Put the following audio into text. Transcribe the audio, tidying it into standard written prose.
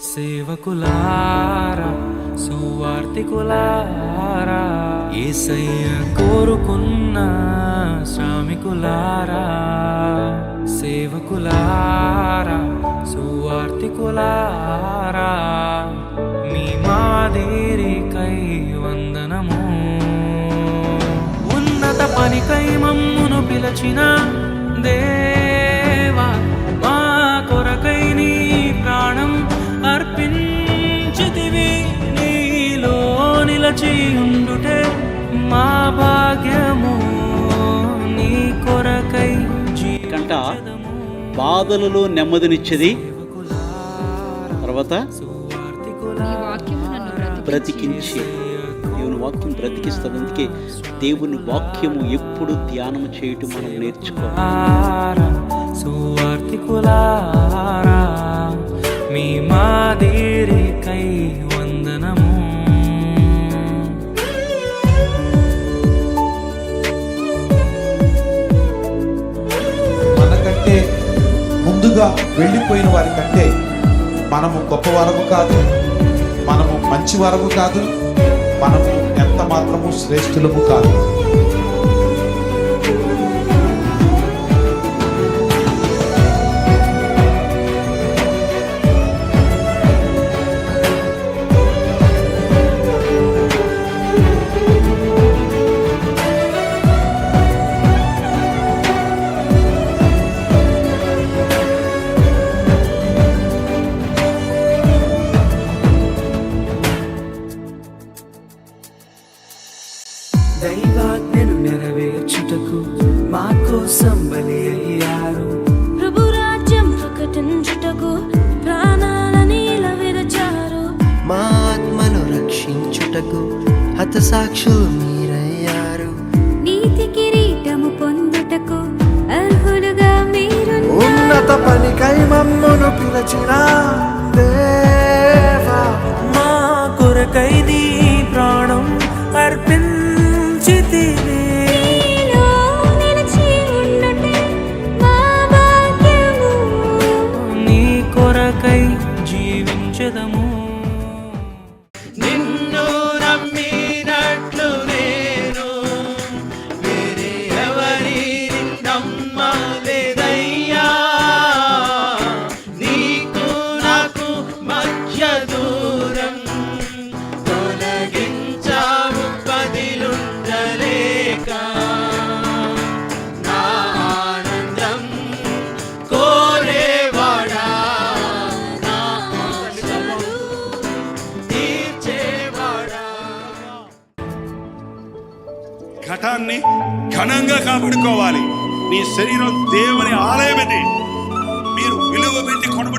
సేవకులారా, సువార్తికులారా, యేసయ్య కోరుకున్న శ్రామికులారా, సేవకులారా, సువార్తికులారా, మీ మాదిరికై వందనము. ఉన్నత పనికై మమ్మును పిలచిన దేవా, మా కొరకై నీ ప్రాణం అర్పించితివి. నీలో నిలచి ఉండుటే మా భాగ్యము. నీ కొరకై కంట బాధలలో నెమ్మదినిచ్చేది, తర్వాత బ్రతికించి దేవుని వాక్యం బ్రతికిస్తుంది. అందుకే దేవుని వాక్యము ఎప్పుడు ధ్యానం చేయటం మనం నేర్చుకోవాలి. సువార్తికులారా, మీ మాదిరికై వందనము. మనకంటే ముందుగా వెళ్ళిపోయిన వారి కంటే మనము గొప్పవారము కాదు, మనము మంచివారము కాదు, మనము ఎంత మాత్రము శ్రేష్ఠులము కాదు. దైవాజ్ఞను నెరవేర్చుటకు మా కోసం బలి అయ్యారు. ప్రభు రాజ్యం ప్రకటించుటకు ప్రాణాలని విరచారు. మా ఆత్మను రక్షించుటకు హతసాక్షులు మీరయ్యారు. నీతి కిరీటము పొందుటకు అర్హులుగా మీరు. ఉన్నత పనికై మమ్మును పిలచిన దేవా, మా కొరకై నీ ప్రాణం అర్పించితివి. నీలో నిలిచి ఉండుటే మా భాగ్యము. నీ కొరకై జీవించెదము. నిన్ను నమ్మినట్లు నేను వేరే ఎవరిని నమ్మలేదయ్యా. నీకు నాకు మధ్య దూరం తొలగించావు కదిలుండలేక. నా ఆనందం కోరేవాడా, నా ఆశలు తీర్చేవాడా. ఘటాన్ని ఘనంగా కాపాడుకోవాలి. నీ శరీరం దేవుని ఆలయమని మీరు విలువ పెట్టి కొనబడి